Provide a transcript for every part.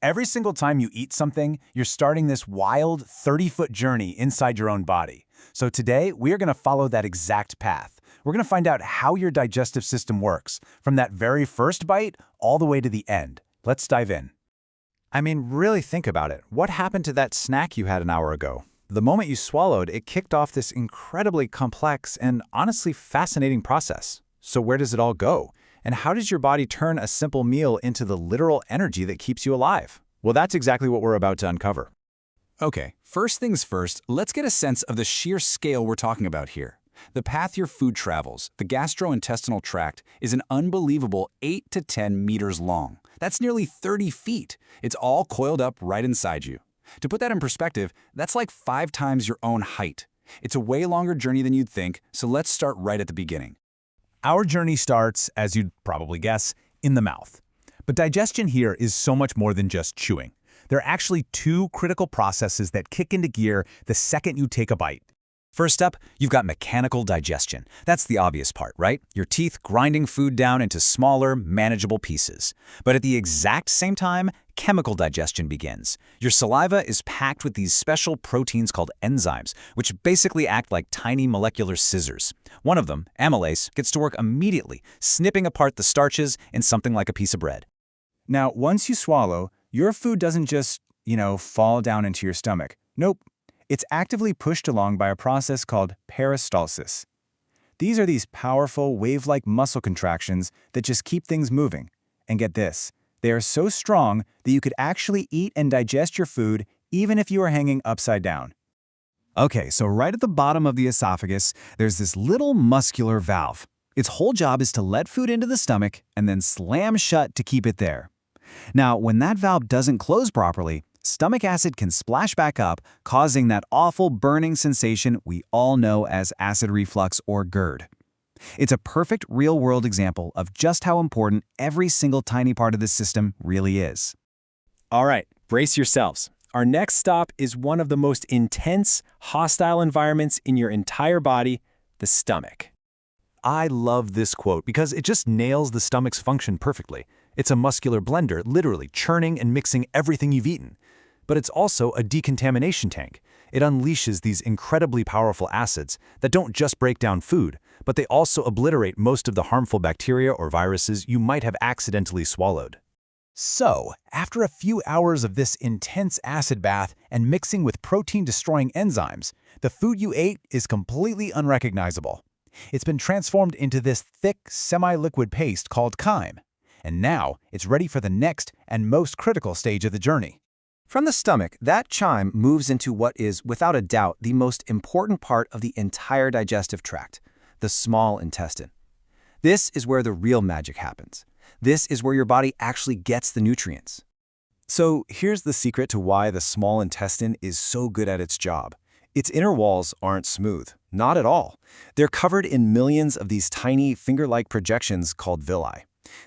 Every single time you eat something, you're starting this wild 30-foot journey inside your own body. So today, we are going to follow that exact path. We're going to find out how your digestive system works, from that very first bite all the way to the end. Let's dive in. I mean, really think about it. What happened to that snack you had an hour ago? The moment you swallowed, it kicked off this incredibly complex and honestly fascinating process. So where does it all go? And how does your body turn a simple meal into the literal energy that keeps you alive? Well, that's exactly what we're about to uncover. Okay, first things first, let's get a sense of the sheer scale we're talking about here. The path your food travels, the gastrointestinal tract, is an unbelievable 8 to 10 meters long. That's nearly 30 feet. It's all coiled up right inside you. To put that in perspective, that's like 5 times your own height. It's a way longer journey than you'd think, so let's start right at the beginning. Our journey starts, as you'd probably guess, in the mouth. But digestion here is so much more than just chewing. There are actually 2 critical processes that kick into gear the second you take a bite. First up, you've got mechanical digestion. That's the obvious part, right? Your teeth grinding food down into smaller, manageable pieces. But at the exact same time, chemical digestion begins. Your saliva is packed with these special proteins called enzymes, which basically act like tiny molecular scissors. One of them, amylase, gets to work immediately, snipping apart the starches in something like a piece of bread. Now, once you swallow, your food doesn't just, fall down into your stomach. Nope. It's actively pushed along by a process called peristalsis. These are these powerful, wave-like muscle contractions that just keep things moving. And get this, they are so strong that you could actually eat and digest your food even if you are hanging upside down. Okay, so right at the bottom of the esophagus, there's this little muscular valve. Its whole job is to let food into the stomach and then slam shut to keep it there. Now, when that valve doesn't close properly, stomach acid can splash back up, causing that awful burning sensation we all know as acid reflux or GERD. It's a perfect real-world example of just how important every single tiny part of this system really is. All right, brace yourselves. Our next stop is one of the most intense, hostile environments in your entire body, the stomach. I love this quote because it just nails the stomach's function perfectly. It's a muscular blender, literally churning and mixing everything you've eaten. But it's also a decontamination tank. It unleashes these incredibly powerful acids that don't just break down food, but they also obliterate most of the harmful bacteria or viruses you might have accidentally swallowed. So, after a few hours of this intense acid bath and mixing with protein-destroying enzymes, the food you ate is completely unrecognizable. It's been transformed into this thick, semi-liquid paste called chyme. And now, it's ready for the next and most critical stage of the journey. From the stomach, that chyme moves into what is, without a doubt, the most important part of the entire digestive tract, the small intestine. This is where the real magic happens. This is where your body actually gets the nutrients. So here's the secret to why the small intestine is so good at its job. Its inner walls aren't smooth, not at all. They're covered in millions of these tiny finger-like projections called villi.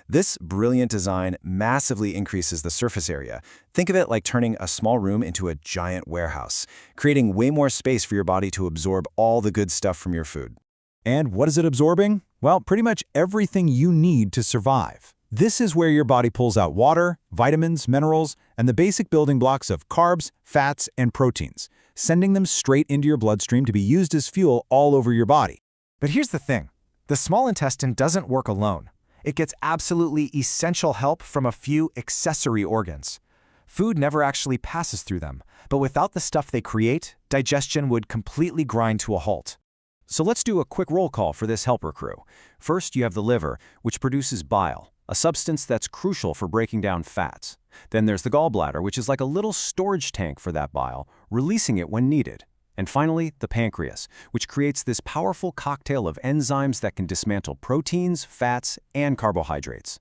This brilliant design massively increases the surface area. Think of it like turning a small room into a giant warehouse, creating way more space for your body to absorb all the good stuff from your food. And what is it absorbing? Well, pretty much everything you need to survive. This is where your body pulls out water, vitamins, minerals, and the basic building blocks of carbs, fats, and proteins, sending them straight into your bloodstream to be used as fuel all over your body. But here's the thing. The small intestine doesn't work alone. It gets absolutely essential help from a few accessory organs. Food never actually passes through them, but without the stuff they create, digestion would completely grind to a halt. So let's do a quick roll call for this helper crew. First, you have the liver, which produces bile, a substance that's crucial for breaking down fats. Then there's the gallbladder, which is like a little storage tank for that bile, releasing it when needed. And finally, the pancreas, which creates this powerful cocktail of enzymes that can dismantle proteins, fats, and carbohydrates.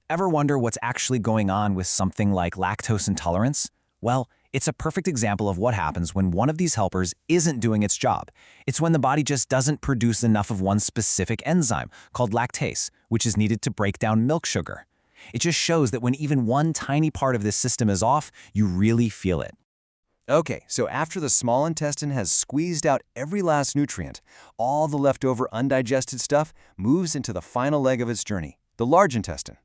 Ever wonder what's actually going on with something like lactose intolerance? Well, it's a perfect example of what happens when one of these helpers isn't doing its job. It's when the body just doesn't produce enough of one specific enzyme, called lactase, which is needed to break down milk sugar. It just shows that when even one tiny part of this system is off, you really feel it. Okay, so after the small intestine has squeezed out every last nutrient, all the leftover undigested stuff moves into the final leg of its journey, the large intestine.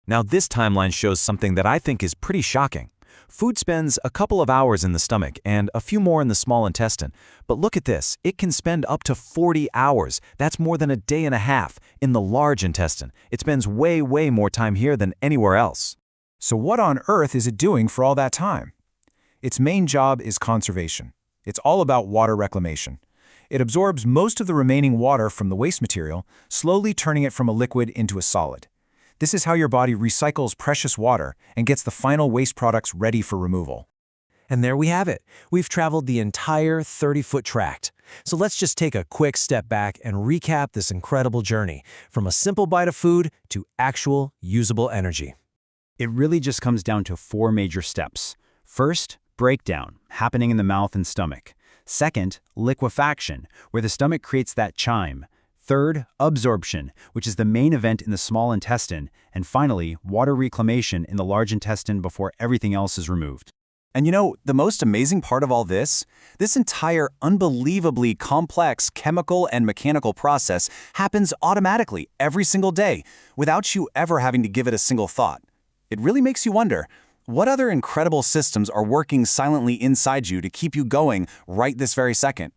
Now this timeline shows something that I think is pretty shocking. Food spends a couple of hours in the stomach and a few more in the small intestine. But look at this, it can spend up to 40 hours. That's more than a day and a half in the large intestine. It spends way more time here than anywhere else. So what on earth is it doing for all that time? Its main job is conservation. It's all about water reclamation. It absorbs most of the remaining water from the waste material, slowly turning it from a liquid into a solid. This is how your body recycles precious water and gets the final waste products ready for removal. And there we have it. We've traveled the entire 30-foot tract. So let's just take a quick step back and recap this incredible journey, from a simple bite of food to actual usable energy. It really just comes down to 4 major steps. First, breakdown, happening in the mouth and stomach. Second, liquefaction, where the stomach creates that chyme. Third, absorption, which is the main event in the small intestine. And finally, water reclamation in the large intestine before everything else is removed. And you know, the most amazing part of all this? This entire unbelievably complex chemical and mechanical process happens automatically every single day, without you ever having to give it a single thought. It really makes you wonder, what other incredible systems are working silently inside you to keep you going right this very second?